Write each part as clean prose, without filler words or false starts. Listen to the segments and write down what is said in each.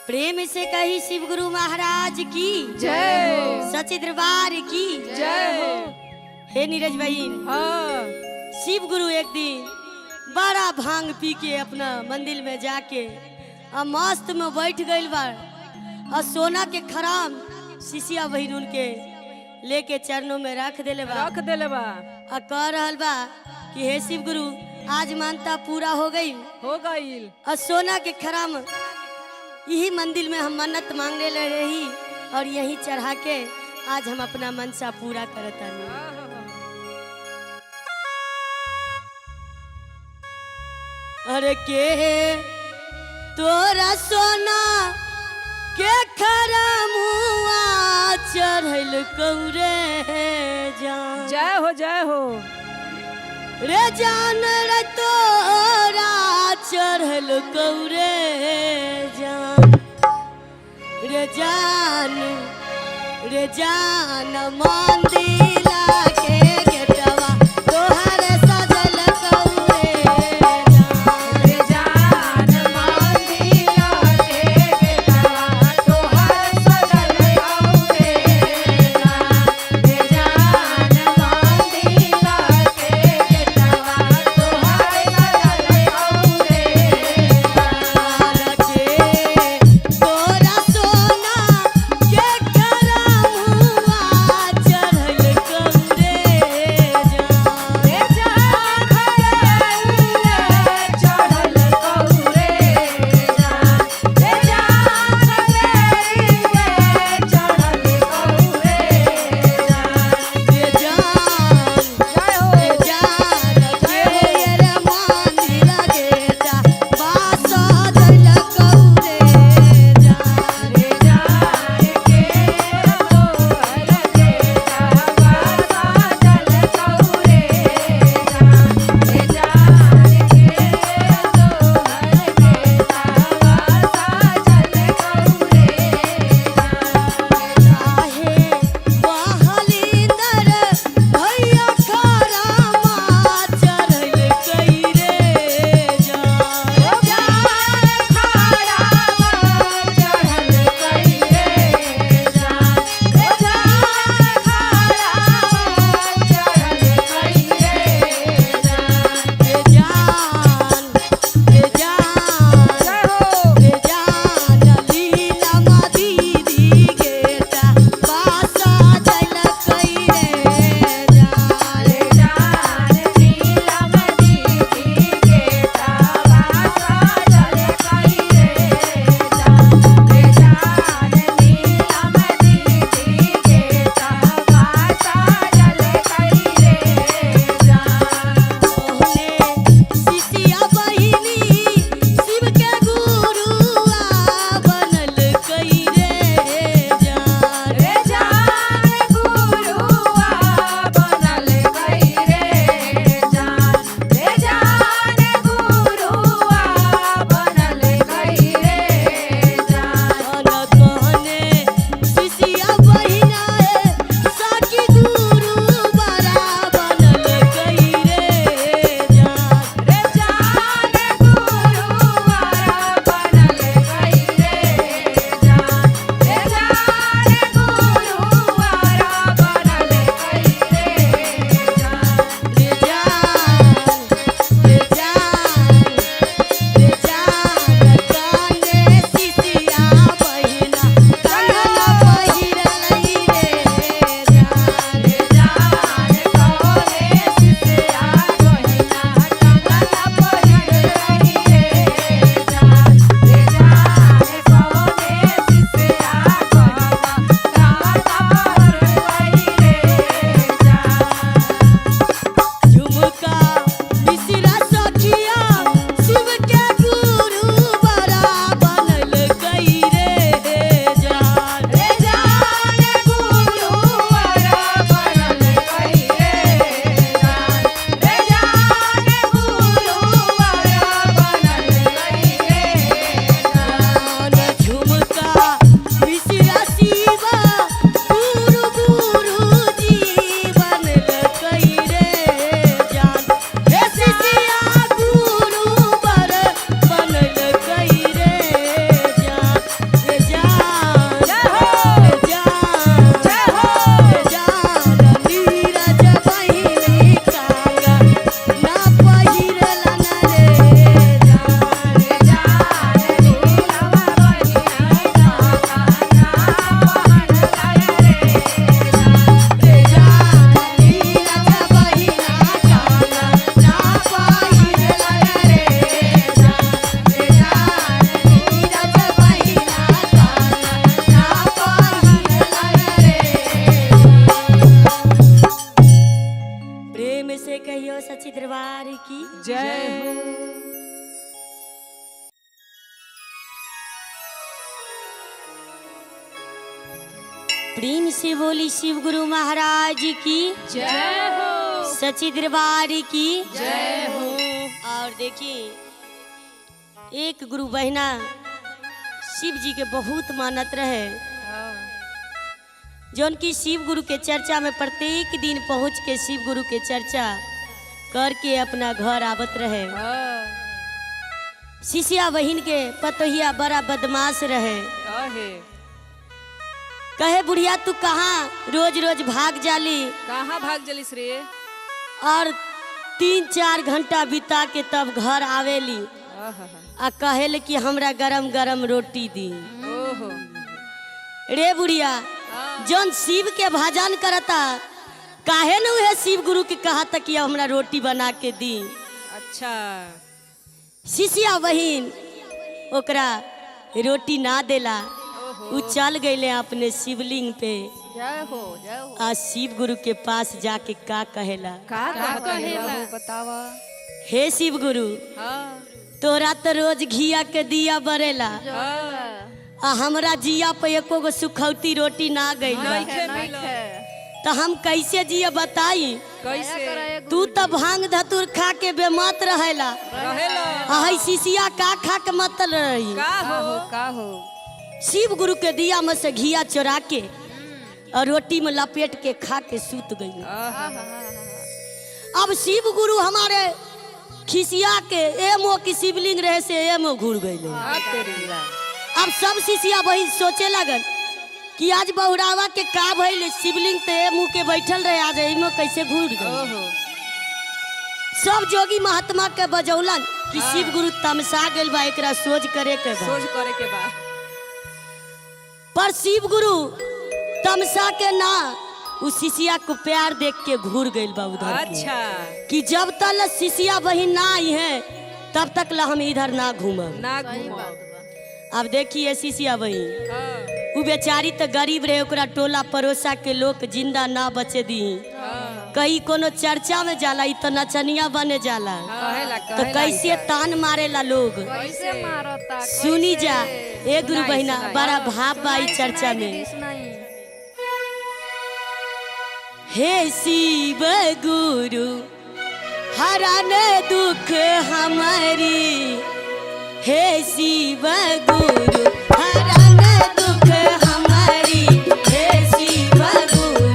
प्रेम से कही शिव गुरु महाराज की जय। सच्चे दरबार की जय। हे नीरज भाई, हाँ। शिव गुरु एक दिन बड़ा भांग पी के अपना मंदिर में जाके मस्त में बैठ गइल बा और सोना के खराम शिशिया बहिन उनके लेके चरणों में रख देले बा और कह रहल बा कि हे शिव गुरु आज मानता पूरा हो गई और सोना के खराम यही मंदिर में हम मन्नत मांगने ले रही और यही चढ़ा के आज हम अपना मनसा पूरा करता नहीं। अरे के तोरा सोना के खरामुआ चढ़ल कौरे जान। जय हो रे जान रे तोरा चढ़ल कौरे जान। रे जान मंदिला के गेटवा तोहर सजल कौरे जान। रे जान मंदिला के गेटवा तोहर सजल कौरे जान। रे जान मंदिला के गेटवा तोहर सजल कौरे जान। तोरा सोना के खरामुआ चढ़ल बोलो सच्ची दरबार की जय हो। प्रेम से बोली शिव गुरु महाराज की जय हो। सच्ची दरबार की जय हो। और देखिए एक गुरु बहना शिव जी के बहुत मानत रहे, जो उनकी शिव गुरु के चर्चा में प्रत्येक दिन पहुंच के शिव गुरु के चर्चा करके अपना घर आवत रहे। शिष्या बहिन के पतोहिया बड़ा बदमाश रहे। कहे बुढ़िया तू कहाँ रोज रोज भाग जाली, कहाँ भाग जलिस रे? और 3-4 घंटा बिता के तब घर आवेली आ कहेले कि हमरा गरम गरम रोटी दी। ओहो। रे बुढ़िया जौन शिव के भजन करता काहे न उहे शिव गुरु के कहा तक कि हमरा रोटी बना के दी। अच्छा। शिष्या बहिन ओकरा रोटी ना देला, उ चल गईले अपने शिवलिंग पे। जय हो जय हो। आ शिव गुरु के पास जाके का कहेला, का कहेला बतावा। हे शिव गुरु हाँ। तोरा तो रोज घिया के दिया बरेला, हाँ। आ हमरा जिया पे एको गो सुखौती रोटी ना गईला, तो हम कैसे जिया बताई। कैसे? तू तो भांग धतुर खा के बेमत रहेला, रहेला। शिशिया का खा के मत रही। का हो शिव गुरु के दिया में से घिया चोरा के और रोटी में लपेट के खा के सूत गई। अब शिव गुरु हमारे खिसिया के एमो की शिवलिंग रहे से एमो घूर गई। अब सब शिष्या वही सोचे लगन कि आज बहुरावा के का भइल, शिवलिंग पे मुंह के बैठल रहे, आज एमो कैसे घूर गई। सब जोगी महात्मा के बजौलन कि शिव गुरु तमसा गइल बा, एकरा सोच करे के बा। पर शिव गुरु तमसा के ना उस शिष्या को प्यार देख के घूर गइल बा उधर। अच्छा। कि जब तक शिष्या बहिन ना आई है तब तक ला हम इधर ना घूमब। ना घूमो। अब देखिए शिष्या बहिन वो बेचारी तो गरीब रहे, ओकरा टोला पड़ोसा के लोग जिंदा ना बचे दी। कहीं कोनो चर्चा में जाला तो नचनिया बने जाला, तो कैसे तान मारेला लोग। कैसे मारता? सुनी जा ए गुरु बहिना बड़ा भाव बाई चर्चा में। हे शिव गुरु हरण दुख हमारी, हे शिव गुरु हरण दुख हमारी, हे शिव गुरु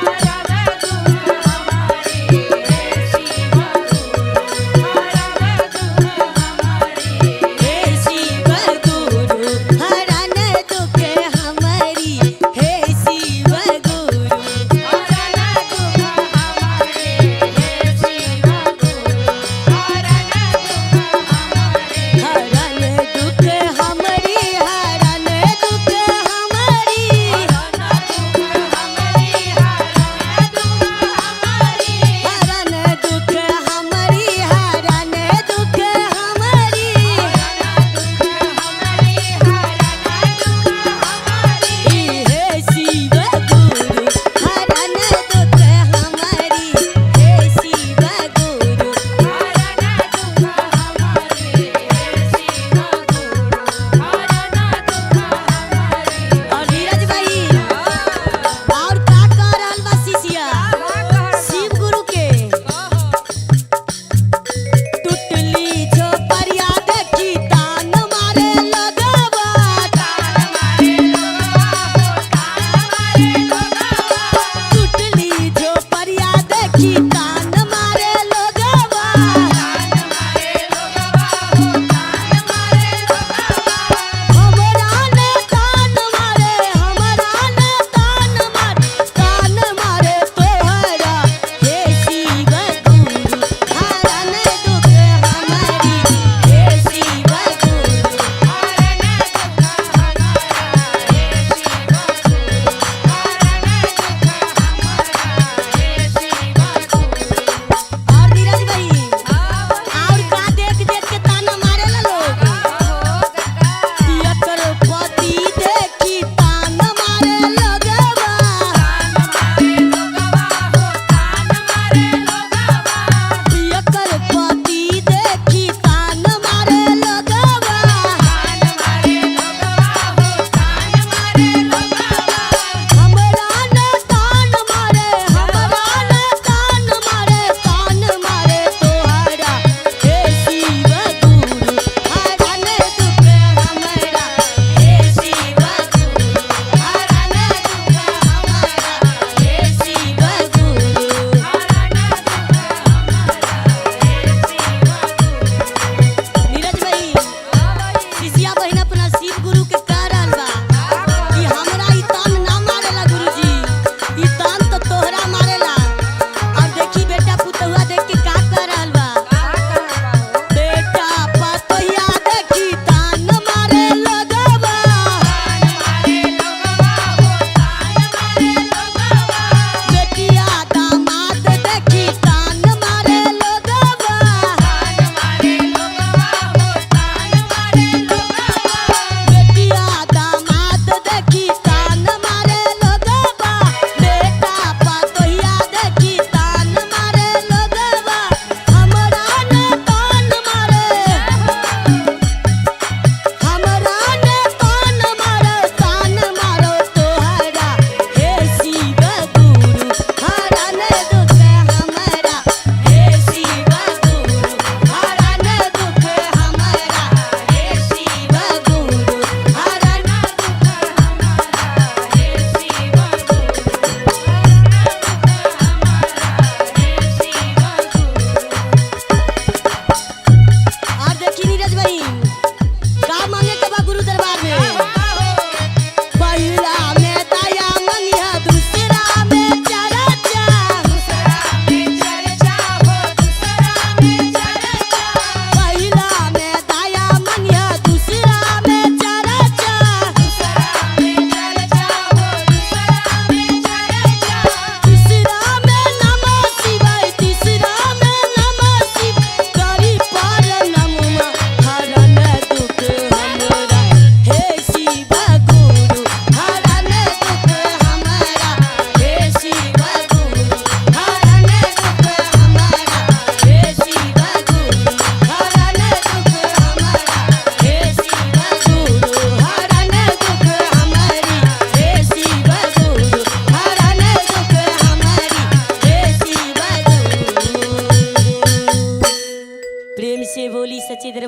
हरण दुख हमारी, हे शिव गुरु हरण दुख हमारी, हे शिव गुरु हरण दुख हमारी, हे शिव गुरु हरण दुख हमारी, हे शिव गुरु हरण दुख हमारी, हरण दुख हमारी।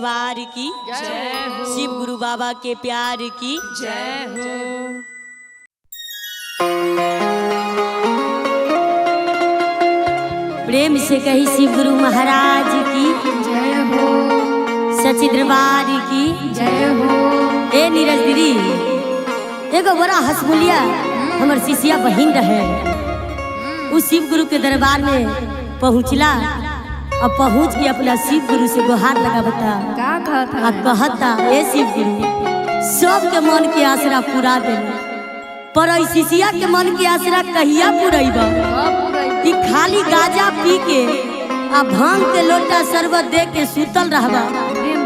दरबार की जय हो। शिव गुरु बाबा के प्यार की जय हो। प्रेम से कही शिव गुरु महाराज की जय हो। सच्ची दरबार की जय हो। ए नीरज दीदी एगो बड़ा हसमुलिया हमर शिष्या बहिन रहे। उस शिव गुरु के दरबार में पहुँचला और पहुँच के अपना शिव गुरु से गुहार लगा बता का कहता आ कहता ए शिव गुरु सबके मन के आसरा पूरा दे पर ऐ शिष्या के मन के आसरा कहिया पुरैब कि खाली गाजा पी के आ भांग के लोटा शरबत दे के सुतल रहबा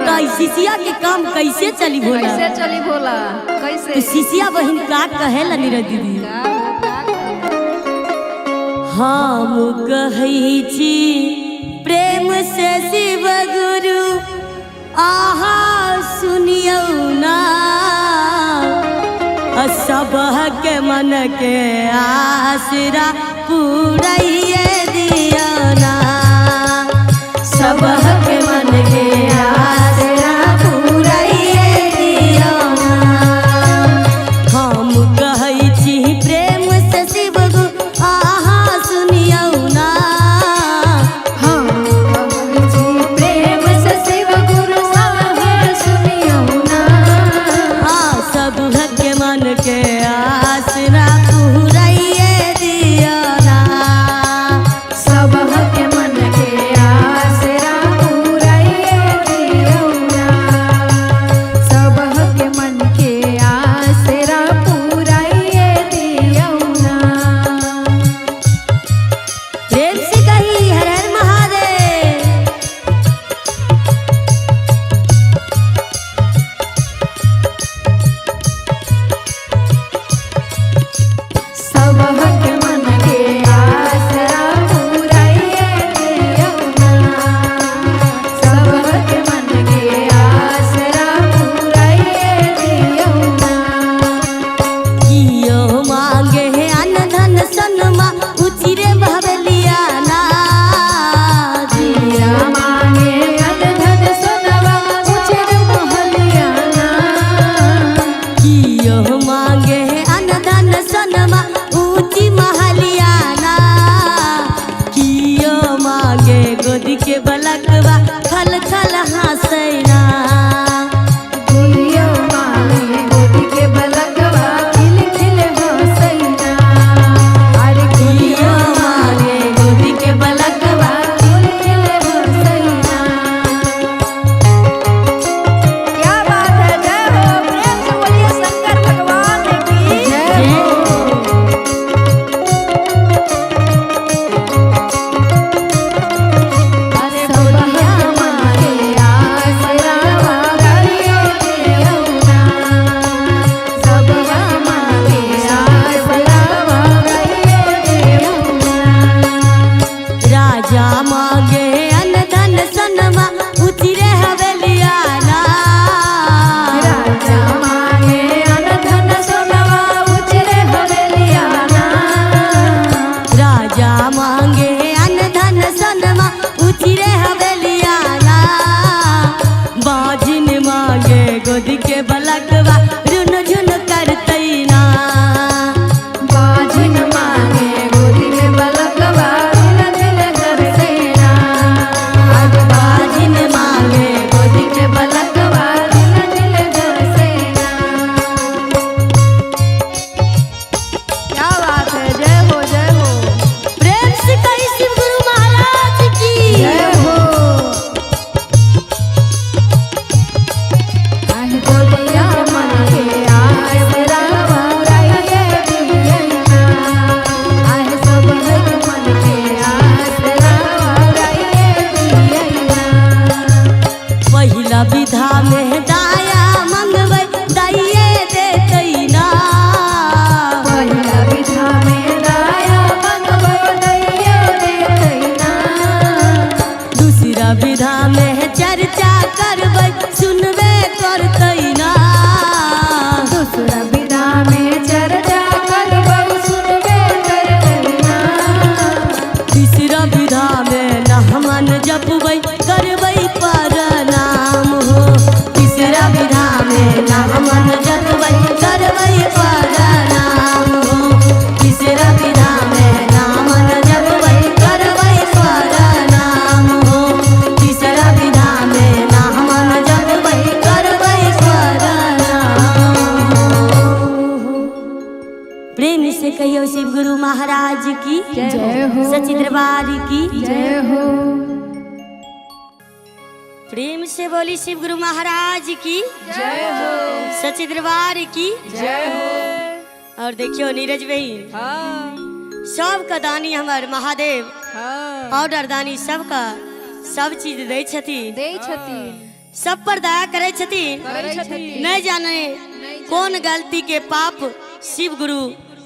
तो ऐ शिष्या के काम कैसे चली भोला कैसे चली भोला कैसे तो शिष्या बहिन का कहेला नीरज दीदी हम कहै छी प्रेम से शिव गुरु आहा सुनियौ ना सबके मन के आसरा पूराइए दिया ना सबके मन के आसरा पूराइए दिया ना हम कहै छी प्रेम से शिव गुरु आहा सुनियौ ना प्रेम से शिव गुरु साहब सुनियो ना सबके मन के आसरा पूराइए दिया ना की जय हो। सच्चे दरबार की जय हो। प्रेम से बोली शिव गुरु महाराज की जय हो। सच्चे दरबार की जय हो। और देखियो नीरज भाई हाँ सबका दानी हमार महादेव हाँ ऑर्डर दानी सबका सब चीज दे छथिन, दे छथिन, सब पर दया करे छथिन। करै छथिन। नहीं जाने कौन गलती के पाप शिव गुरु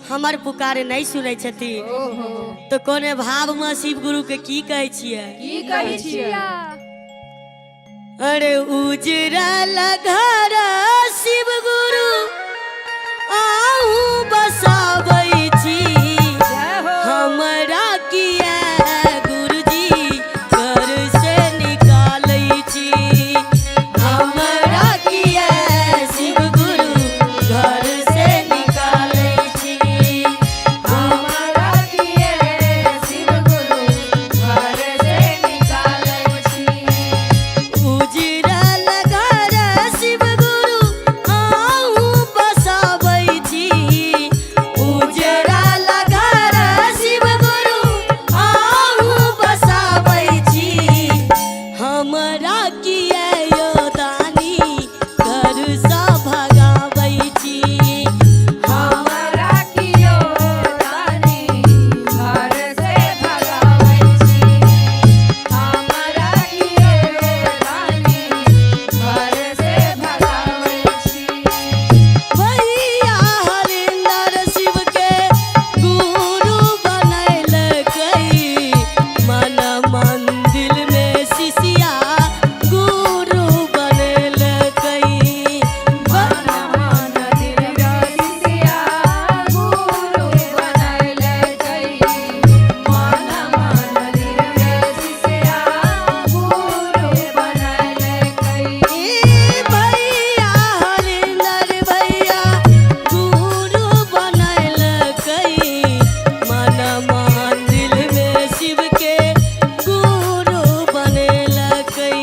हमार पुकारे नहीं सुनै छथिन। ओहो तो कोने भाव में शिव गुरु के की कहै छियै? की कहै छियै? अरे उजरल घर शिव गुरु आहू बसाबै छी, जय हो। हमरा किया गुरुजी घर से निकालै छी, हमरा किया शिव गुरु घर से निकालै छी, हमरा किए शिव गुरु घर से निकालै छी। उजरल घर शिव गुरु आहू बसाबै छी, उजरल घर शिव गुरु आहू बसाबै छी, हमरा किया यो दानी घर सँ भगाबै छी, हमरा कियो दानी घर से भगाबै छी, हमरा कियो दानी घर से भगाबै छी। भैया हरिंदर शिव के गुरु बनैलकै, मन मंदिर में शिष्या गुरु बनैलकै, मन मंदिर रसिया गुरु बनैलकै, मन मंदिर रसिया गुरु बनैलकै। भैया हरिंदर भैया गुरु बनैलकै, मन मंदिर में शिव के गुरु बनैलकै,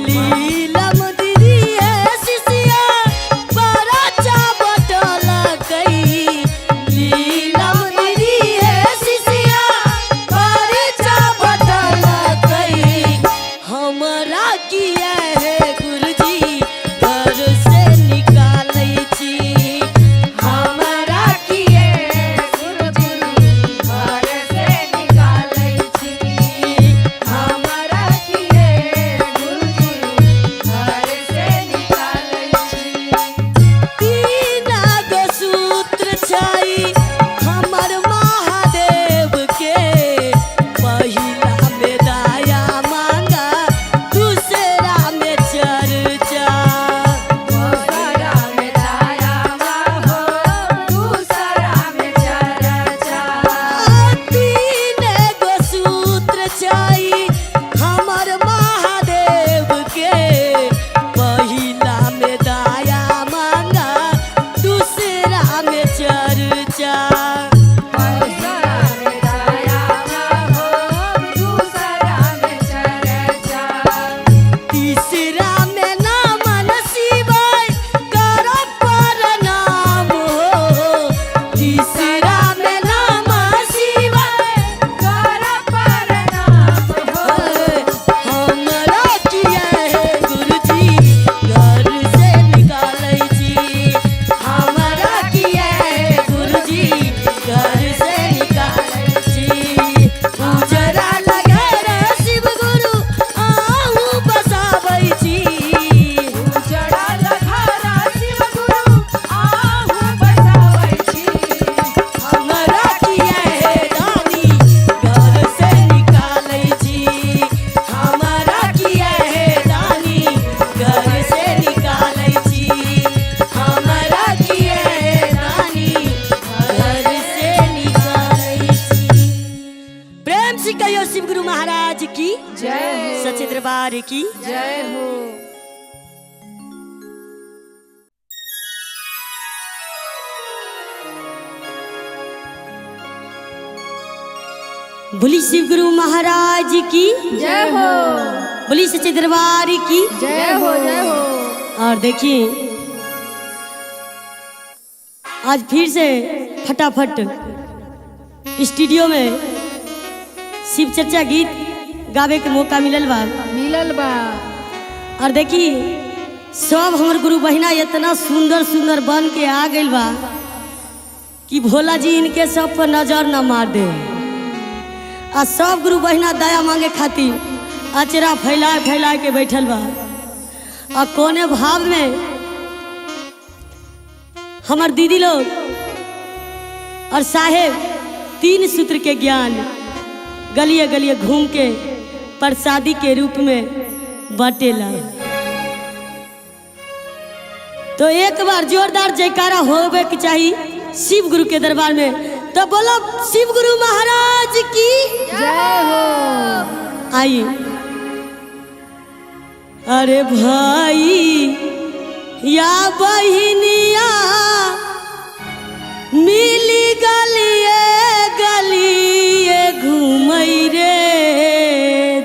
लीलम दीदी शिष्या बराचा बटलकै, लीलम दीदी शिष्या बराचा बटलकै, हमरा किया है गुरुजी घर से निकालै छी, हमरा किए गुरुजी घर से निकालै छी, हमरा किए गुरुजी घर से निकालै छी। तीन गो सूत्र छै हमर महादेव के, पहिला में दया मांगा दूसरा में चर्चा, दूसरा में दया मांगो, दूसरा में चर्चा। तीन गो सूत्र छै हमर महादेव के, पहिला में दया मांगा दूसरा में चर्चा, दूसरा में दया मांगो, दूसरा में चर्चा। तीसरा में नामन शिवाय कर प्रणाम हो, तीसरा में नाम शिवाय कर प्रणाम हो, हमरा किया है गुरुजी घर से निकालै छी, हमरा किया है गुरुजी घर से निकालै छी, उजरल घर शिव गुरु आहू बसाबै छी, उजड़ल घर शिव गुरु आहू बसाबै छी, हमरा किया है दानी घर से निकालै छी, हमरा किया है दानी घर से निकालै छी, हमरा किया है दानी घर से निकालै छी। प्रेम से कहियो शिव गुरु महाराज की जय हो। सच्चे दरबार की जय हो। बोली शिव गुरु महाराज की जय हो। बोली सच्चे दरबार की जय हो। जय हो। और देखिए आज फिर से फटाफट स्टूडियो में शिव चर्चा गीत गावे के मौका मिलल बा। और देखिए सब हमर गुरु बहिना इतना सुंदर सुंदर बन के आ गइल बा कि भोला जी इनके सब पर नजर न मार दे। आ सब गुरु बहिना दया मांगे खातिर अचरा फैला फैला के बैठल बा। और कोने भाव में हमार दीदी लोग और साहेब 3 सूत्र के ज्ञान गलिए गलिए घूम के प्रसादी के रूप में बाटेला। तो एक बार जोरदार जयकारा होवे के चाहिए शिव गुरु के दरबार में। तो बोलो शिव गुरु महाराज की जय हो। आइए। अरे भाई या बहिनिया मिली गलिए गलिए घूमई रे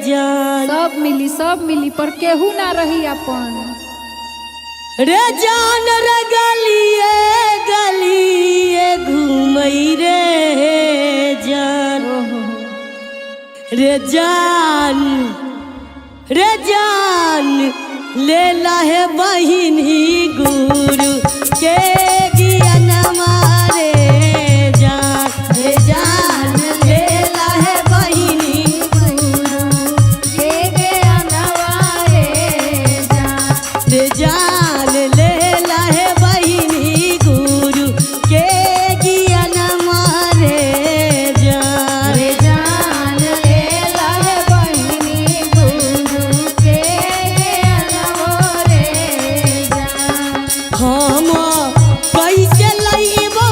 जान। सब मिली पर केहू ना रही अपन रे जान रे गलिए गलिए घूमई रे जान। रे जान रे जान ले लाहे बहिनी गुरु के ज्ञान मारे जान। रे जान ले लाहे बहिनी गुरु के ज्ञान वारे जान। रे जान ले लाहे बहिनी गुरु के ज्ञान मारे जान। रे जान ले लाहे बहिनी गुरु के ज्ञान वारे जान। हम कैसे लईबो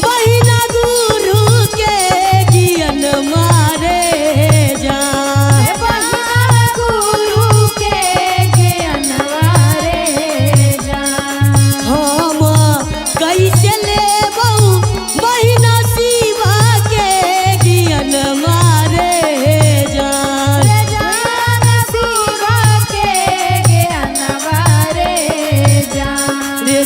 बहिना गुरु के ज्ञान मारे जान। बहिना गुरु के ज्ञान वारे जान। हम कैसे लेबो बहिना शिवा के ज्ञान मारे जान। रे जान शिवा के ज्ञान वारे जान। रे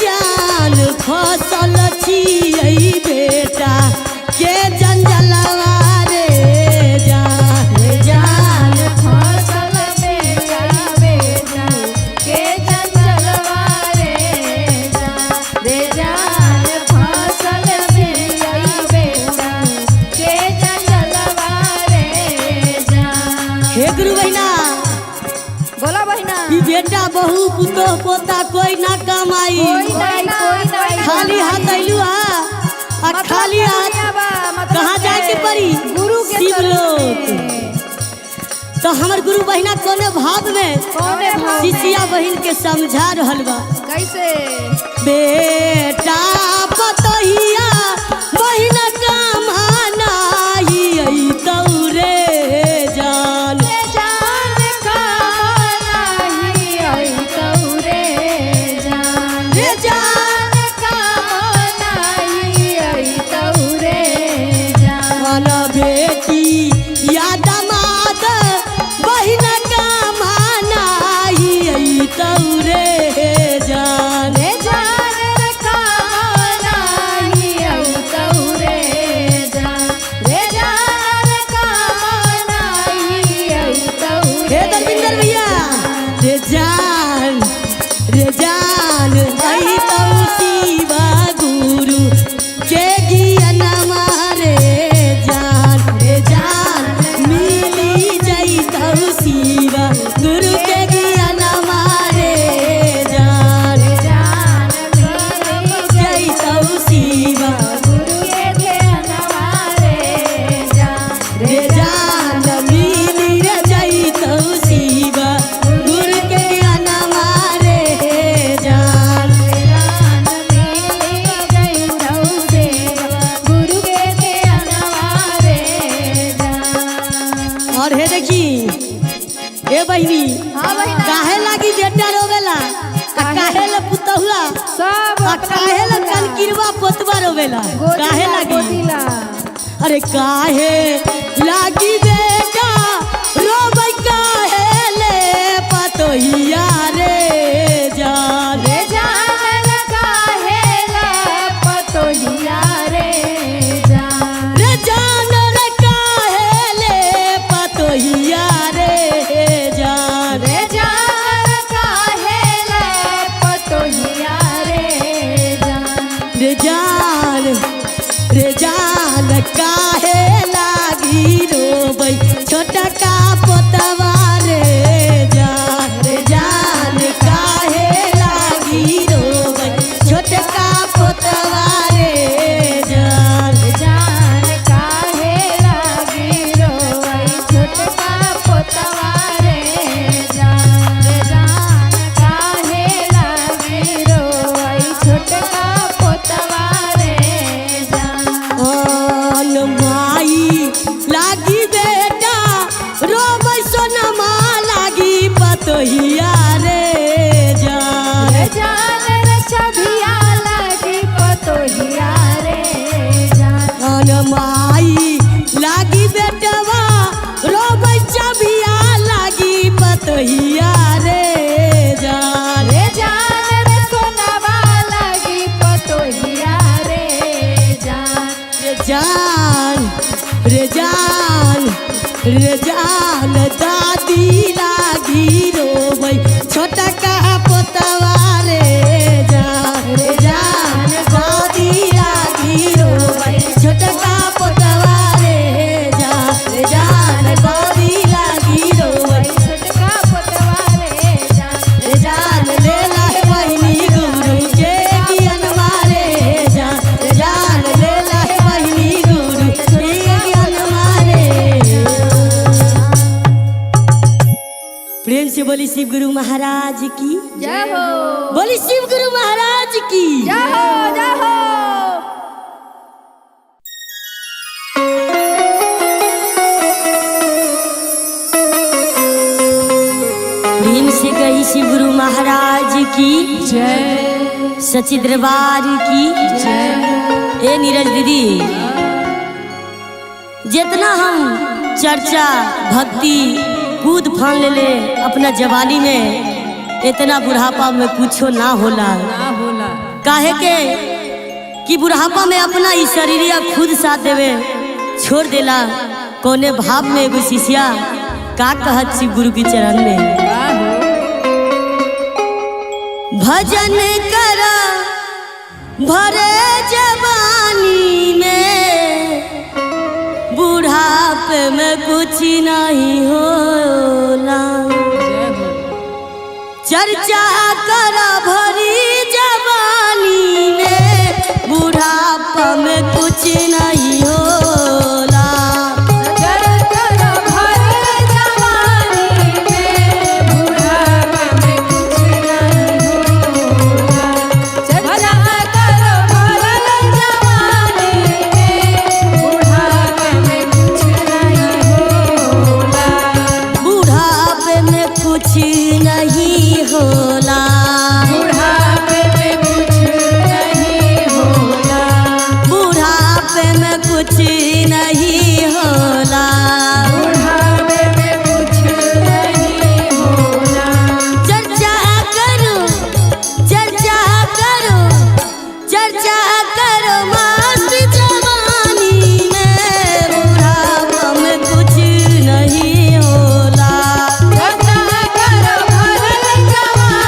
जान फसल छियै बेटा के जंजलवा रे जान। रे जान फसल बेटा बेटा के जंगल वारे जान। रे जान फसल बेटा के जंगल वारे जान। हे गुरु बहिना बोला बहिना ई बेटा बहू पुतो पोता कोई ना कमाई कोई नहीं खाली हाथ अइलू आ खाली हाथ कहाँ जाए के पड़ी गुरु के शिव तरफ लोक। से। तो हमर गुरु बहिना कोने भाव में कौने भाव में? शिष्या बहिन के समझा रहल बा। कैसे बेटा पतहिया बहिन कमाना ही तौरे जान। रे जान कामना ही आई तौरे जान। रे जान कामना ही आई तौरे जान। मन बेटी या दमाद बहिन कमाना ही तौरे जान। रे जान कामना ही आई तौरे जान। रे जान कामना ही आई तौरे हे दरविंदर भैया रे जान आई तौ शिवा गुरु के ज्ञान मारे जान। रे जान मिली जई तौ शिवा गुरु के ज्ञान मारे जान। रे जान मिली जई तौ शिवा गुरु के ध्यान वारे जान। रे जान मिली रे जई तौ शिवा गुरु के ज्ञान मारे जान। रे जान मिली जय रऊ देवा गुरु के ध्यान वारे जान। और हे देखी ए बहिनी हाँ बहिना। काहे लागी बेटा रोवेला आ काहे ला पुतहुआ सब आ काहे ला कनकिरवा पोतवा रोवेला काहे लागी गोदिला अरे काहे लागी बेटा रोबै काहे ले पतो पतोहिया रे जान। रे जान काहेला पतोहिया रे जान। रे जान रे काहेले पतोहिया रे जान। रे जान काहेला पतोहिया रे जान। रे जान रे जान काहे लागी रोबै छोटका पोतवा रे जान। रे जान काहे लागी रोबै छोटका पोतवा रे जान। रे जान काहे लागी रोई छोटका पोतवा रे जान। रे जान काहे लागी रोई छोटका पोतवा रे जान। आन माई लागी बेटा रोबै सोनमा लागी पतोहिया रे जान। रे जान रे छबिया लागी पतोहिया रे जान। आन माई लागी बेटवा रोबै छबिया लागी पतोहिया रे जान। रे जान रे सोनावा लागी पतोहिया रे जान। रे जान रे जान रे जान दादी लागी रोबै छोटका पोतवा रे जान। रे जान दादी लागी रोबै छोटका पोतवा रे जान। रे जान दादी लागी रोबै छोटका पोतवा रे जान। रे जान ले लाए बहिनी गुरु के ज्ञान मारे जान। रे जान ले लाए बहिनी गुरु के ज्ञान मारे। प्रेम से बोली शिव गुरु महाराज की जय हो बोली शिव गुरु महाराज की जय हो जय हो। प्रेम से कही शिव गुरु महाराज की जय सच्ची दरबार की जय। ए नीरज दीदी जितना हम चर्चा भक्ति कूद फान ले अपना जवानी में इतना बुढ़ापा में कुछो ना होला। काहे के कि बुढ़ापा में अपना ई शरीरिया खुद साथ देवे छोड़ देला। कोने भाव में एगो शिष्या का कहत शिव गुरु के चरण में भजन करा भरे जवानी में बुढ़ापे में कुछ नहीं होला। चर्चा करा भरी जवानी में बुढ़ापा में कुछ नहीं होला। बुढ़ापे में कुछ नहीं होला। बुढ़ापे में कुछ नहीं होला। बुढ़ापे में कुछ नहीं होला। बुढ़ापे में कुछ नहीं होला। चर्चा करो चर्चा करो चर्चा करो मस्त जवानी में बुढ़ापा में कुछ नहीं होला। चर्चा करो भरल जवानी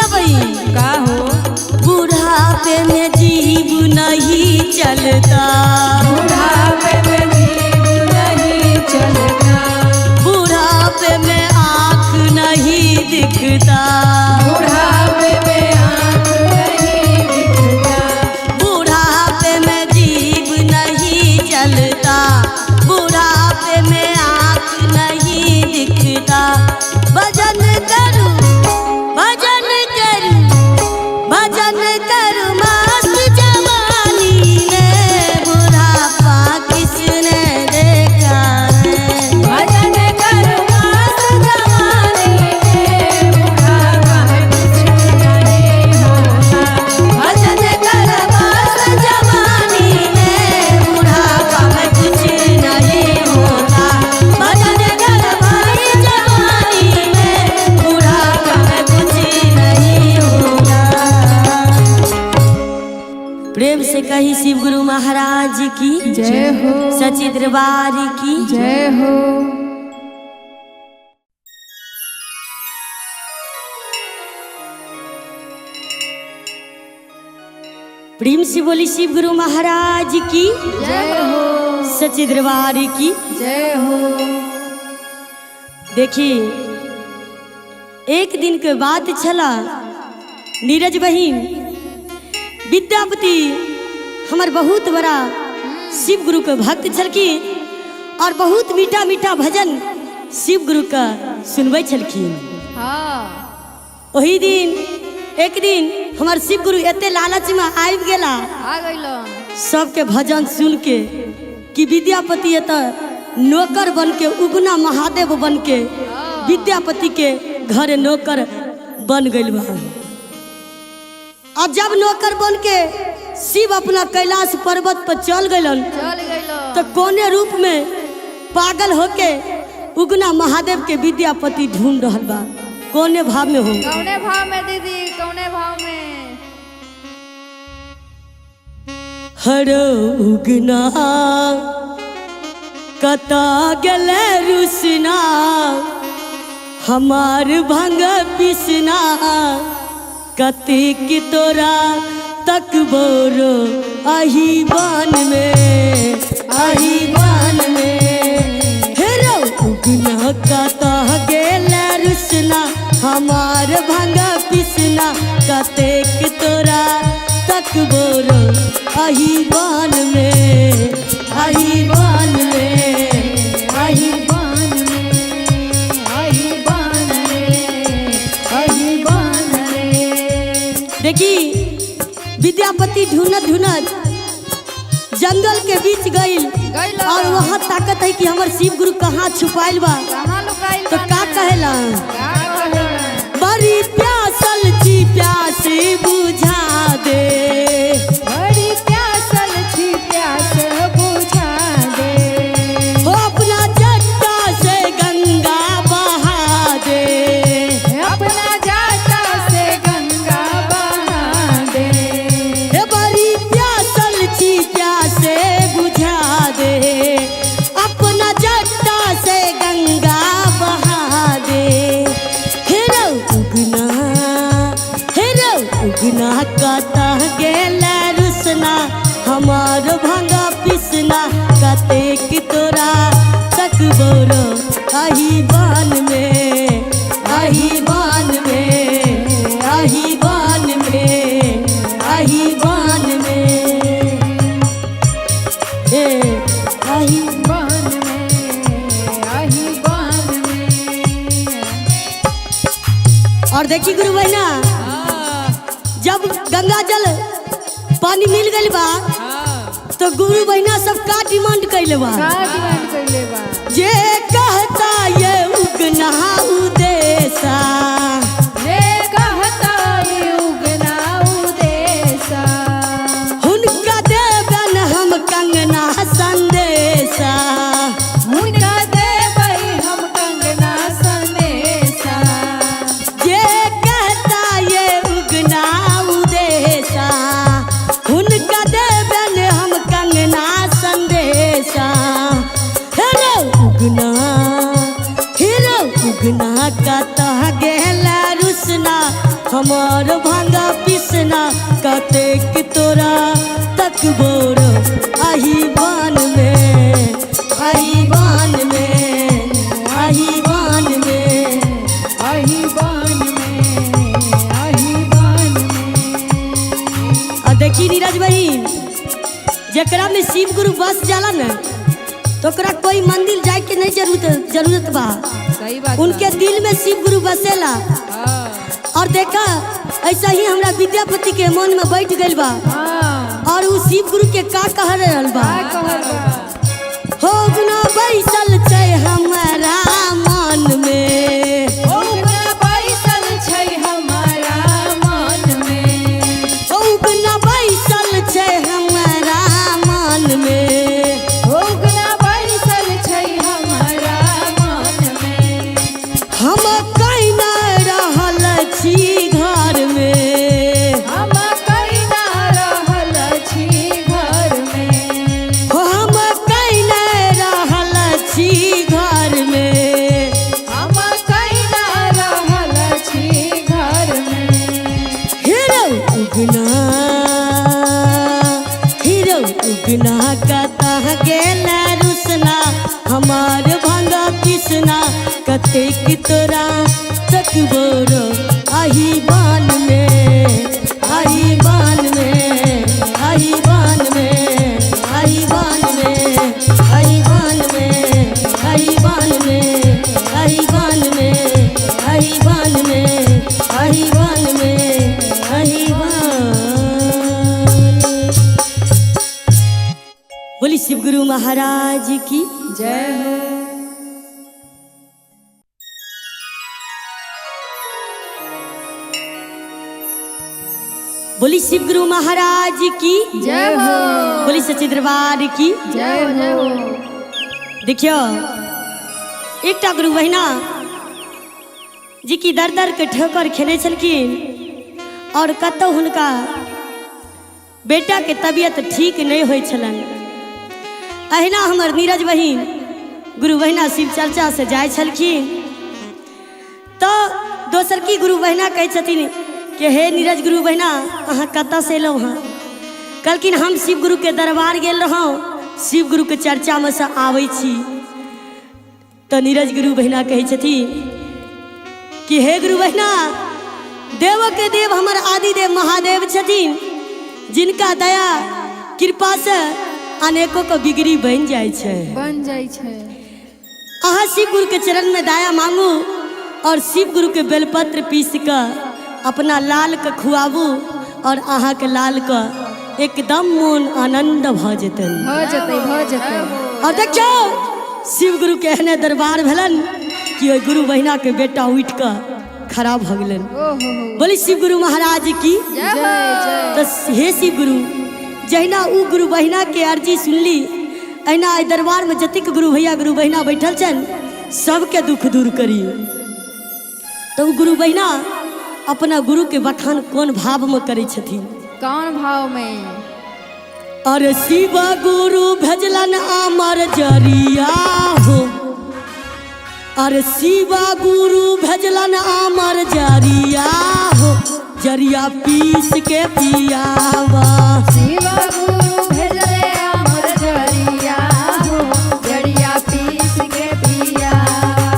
सिसिया बहन का हो बुढ़ापे में जीव नहीं चलता, बुढ़ापे में जीव नहीं चलता, बुढ़ापे में आँख नहीं दिखता, बुढ़ापे में आँख नहीं दिखता, बुढ़ापे में जीव नहीं चलता, बुढ़ापे में आँख नहीं दिखता। भजन करूं भजन करूं भजन करूं मस्त जवानी में, बुढ़ापा किसने देखा है। भजन कर मस्त जवानी में, बुढ़ापा कुछ नहीं होता, भजन कर मस्त जवानी में, बुढ़ापा में कुछ नहीं होता, भजन कर भाई जवानी में, बुढ़ापा में कुछ नहीं होता। प्रेम से कही शिव गुरु महाराज की जय हो, सच्ची दरबार की जय हो। प्रेम से बोली शिव गुरु महाराज की जय हो, सच्ची दरबार की। जय हो। देखिए एक दिन के बात छला, नीरज बहिन विद्यापति हमार बहुत बड़ा शिव गुरु के भक्त छलखिन और बहुत मीठा मीठा भजन शिव गुरु का सुनबै छलखिन। हाँ वही दिन एक दिन हमार शिव गुरु एते लालच में आबि गेला, आ गइलो, सबके भजन सुन के कि विद्यापति एतऽ नौकर बन के उगना महादेव बन के विद्यापति के घर नौकर बन गइल बा। और जब नौकर बन के शिव अपना कैलाश पर्वत पर चल गइलन चल गइलो, तो कोने रूप में पागल होके उगना महादेव के विद्यापति ढूंढ रहल बा। कोने भाव में हो कौने भाव में दीदी, कौने भाव में। हर उगना कता गले रुसना, हमार भंग पिसना, कतिक तोरा तक बोरो अही बान में, अही बान में। हेरो उगना कता गेले रुसना, हमार भंग पिसना, कतिक तोरा तक बोरो अही बान में, अही बान में, अही बान में, अही बान रे, अही बान रे। देखी विद्यापति ढूंढत ढूंढत जंगल के बीच गइल गइलो। और वहाँ ताकत है कि हमर शिव गुरु कहाँ छुपाइल बा। कहाँ लुकाइल तो का कहेला, का कहेला? बड़ी प्यासल छी प्यास बुझा दे, बड़ी प्यासल छी प्यास बुझा दे, हो अपना जट्टा से गंगा बहा दे, अपना जाता से गंगा बहा दे, हे बड़ी प्यासल छी प्यासे बुझा दे, अपना जट्टा से गंगा बहा दे। हेरो उगना कता गेला रुसना, हमार भंगा पिसना, कतेक तोरा तक बोरो अही बान में, अही बान में, अही बान में, अही बान में, ए अही बान में, अही बान में। और देखी गुरु बहना जब गंगा जल पानी मिल गइल बा तो गुरु बहना सब का डिमांड कैले बा, का डिमांड कइले बा? जे कहता ये उगना उदेसा, ये कहता ये उगना उदेसा, हुनका देबन हम कंगना संदेशा, हुनका देबै हम कंगना संदेशा, जे कहता ये उगना उदेसा, हुनका देबन हम कंगना संदेशा। हेरो उगना कता गेला रुसना, हमार भांगा पिसना कतेक तोरा तक बोर आही बान में आही बान में आही बान में आही बान में आही बान में। और देखी नीरज बहिन, जकरा में शिव गुरु बस जाला न तो ओकरा कोई मंदिर जाए के नहीं जरूरत बा। सही बात। उनके दिल में शिव गुरु बसेला। और देखा ऐसा ही हमरा विद्यापति के मन में बैठ गइल बा। और उ शिव गुरु के का कह रहल बा, हो गुना बैसल छै हमारा मन में, हो गुना बैसल छै हमारा मन में, हो गुना बैसल छै हमारा मन में, हो गुना बैसल छै हमारा मन में। हम कहीं न रहल छी घर में, हम कहीं ना रहल छी घर में, हो हम कहीं न रहल छी घर में, हम कहीं ना रहल छी घर में। हीरो उगना कतह गेल रुसना, हमार भांगा पिसना कतेक तोरा तक बोरो आही बान में आही बान में आही बान में आही बान में आही बान में आही बान में आही बान में आही बान में आही बान में आही बान। बोली शिव गुरु महाराज की जय हो। बोली शिव गुरु महाराज की जय हो। बोली सच्चे दरबार की जय हो। देखियो एकटा गुरु बहिना जी की दर दर के ठोकर खेने छलखिन और कतौ हुनका बेटा के तबियत ठीक नहीं होइ छलन। अहिना हमर नीरज बहिन गुरु बहिना शिव चर्चा से जाय छलखिन तो दोसर की गुरु बहिना कहै छथिन कि हे नीरज गुरु बहिना अहाँ कतऽ से एलहुँ हँ। कहलखिन हम शिव गुरु के दरबार गेल रहौं, शिव गुरु के चर्चा में से आबै छी। तो नीरज गुरु बहिना कहै छथिन कि हे गुरु बहिना, देव के देव हमर आदि देव महादेव छथिन, जिनका दया कृपा से अनेकों को बिगड़ी बन जाय छै। अहाँ शिव गुरु के चरण में दया मांगू और शिव गुरु के बेलपत्र पीस कर अपना लाल के खुआबू और अहाँ के लाल का एकदम मन आनंद भ जेतन। और देखियो शिव गुरु के एहने दरबार भेलन कि ओइ गुरु बहिना के बेटा उठ कर खड़ा भ गेलन। बोली शिव गुरु महाराज की तो हे शिव गुरु, जहिना उ गुरु बहिना के अर्जी सुनली, अहिना एहि दरबार में जतिक गुरु भैया गुरु बहिना बैठल छन सबके दुख दूर करी। तो गुरु बहिना अपना गुरु के बखान कौन भाव में करे छथिन? कौन भाव में? अरे शिव गुरु भेजलन अमर जरिया हो, अरे शिव गुरु भेजलन अमर जरिया हो, जरिया पीस के पियावा। शिव गुरु भेजले अमर जरिया हो, जरिया पीस के पियावा।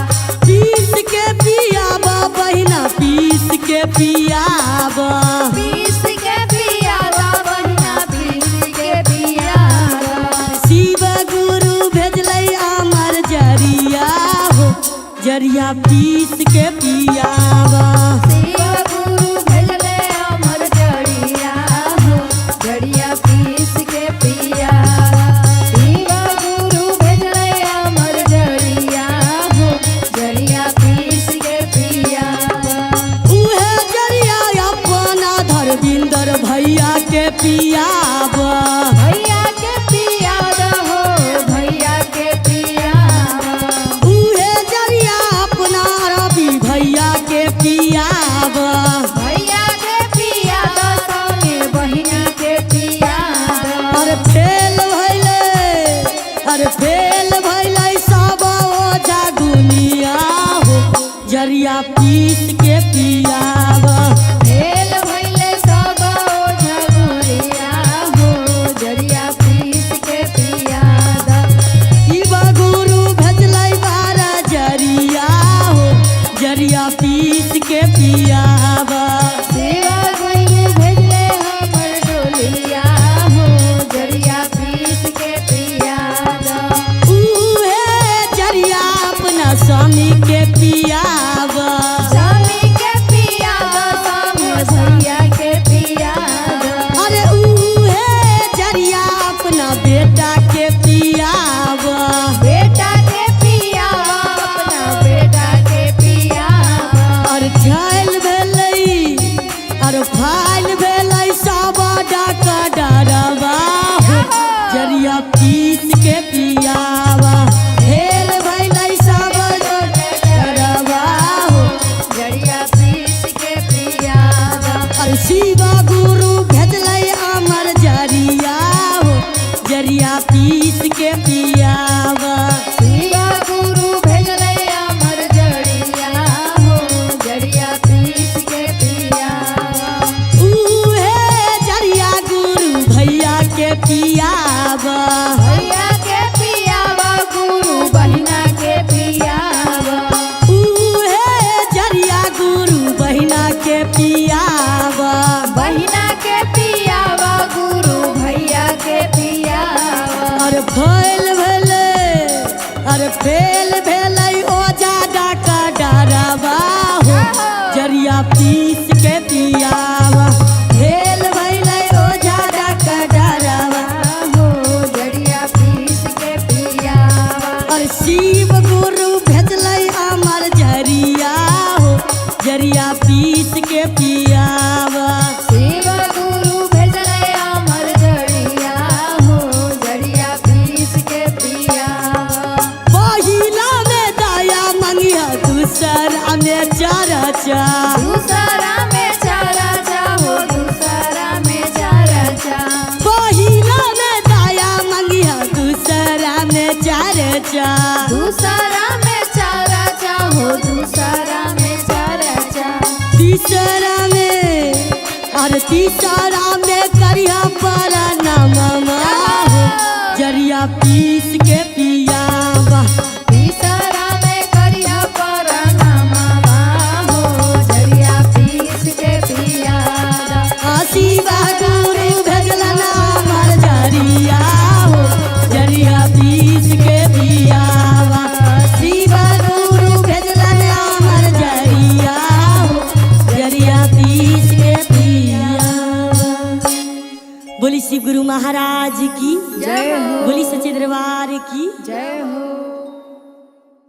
पीस के पियावा बहिना, पीस के पियावा, पीस के पियावा बहिना, पीस के पियावा। शिव गुरु भेजले अमर जरिया हो, जरिया पीस के पियावा। शिव गुरु भेजले अमर जरिया हो, जरिया पीस के पियावा। शिव गुरु भेजले अमर जरिया हो, जरिया पीस के पियावा। उहे जरिया अपना धरविंदर भैया के पियावा। भैया के पियावा हो, भैया के पियावा। उहे जरिया अपना रवि भैया के पियावा। भैया के पियावा संगे बहिनी के पियावा। अरे फेल भैले सब ओझा दुनिया हो, जरिया पीस के पियावा। पीस के पियावा। शिवा गुरु भेजले हमर डोलिया हो जरिया पीस के पियावा। उहे जरिया अपना स्वामी के पियावा। स्वामी के पियावा स्वामी भैया के पियावा। अरे उहे जरिया अपना बेटा के पियावा। बेटा के पियावा अपना बेटा के पियावा। और झाइल भेलै और फाइल भेलै सावा डाका डरवा हो जरिया पीस के पियावा। हेल भेलै सावा डरवा हो जरिया पीस के पियावा। और शिवा गुरु भेजलै अमर जरिया हो जरिया पीस के पियावा। शिवा गुरु भेजले अमर जड़िया हो जड़िया पीस के पियावा। उहे जरिया गुरु भैया के पियावा। भैया के पियावा गुरु बहिना के पियावा। उहे जरिया गुरु बहिना के पियावा। बहिना के पियावा गुरु भैया के पियावा। और फैल भेलै और फेल भेलै ओजा डाका डरवा हो जरिया पीस के पियावा। फेल भेलै ओजा डाका डरवा हो जड़िया पीस के पियावा। और शिव गुरु भेजलै अमर जरिया हो जरिया पीस के पियावा। शिवा गुरु भेजले अमर जड़िया हो जड़िया पीस के पियावा। पहिला में दया मंगिया दूसरा में चरचा। दूसरा में चारा चा हो दूसरा में चारा चा। पहिला में दया मंगिया दूसरा में चरचा। दूसरा में चारा चा हो दूसरा में चारा चा। तीसरा में और तीसरा में करिया परनामा हो जरिया पीस के पियावा। तीसरा में करिया परनामा हो जरिया पीस के पियावा। शिवा गुरु भेजलन अमर जरिया हो जरिया पीस के पियावा। शिवा गुरु भेजलन अमर जरिया हो जरिया पीस के पियावा। बोली शिव गुरु महाराज की जय हो बोली सच्चे दरबार की जय हो।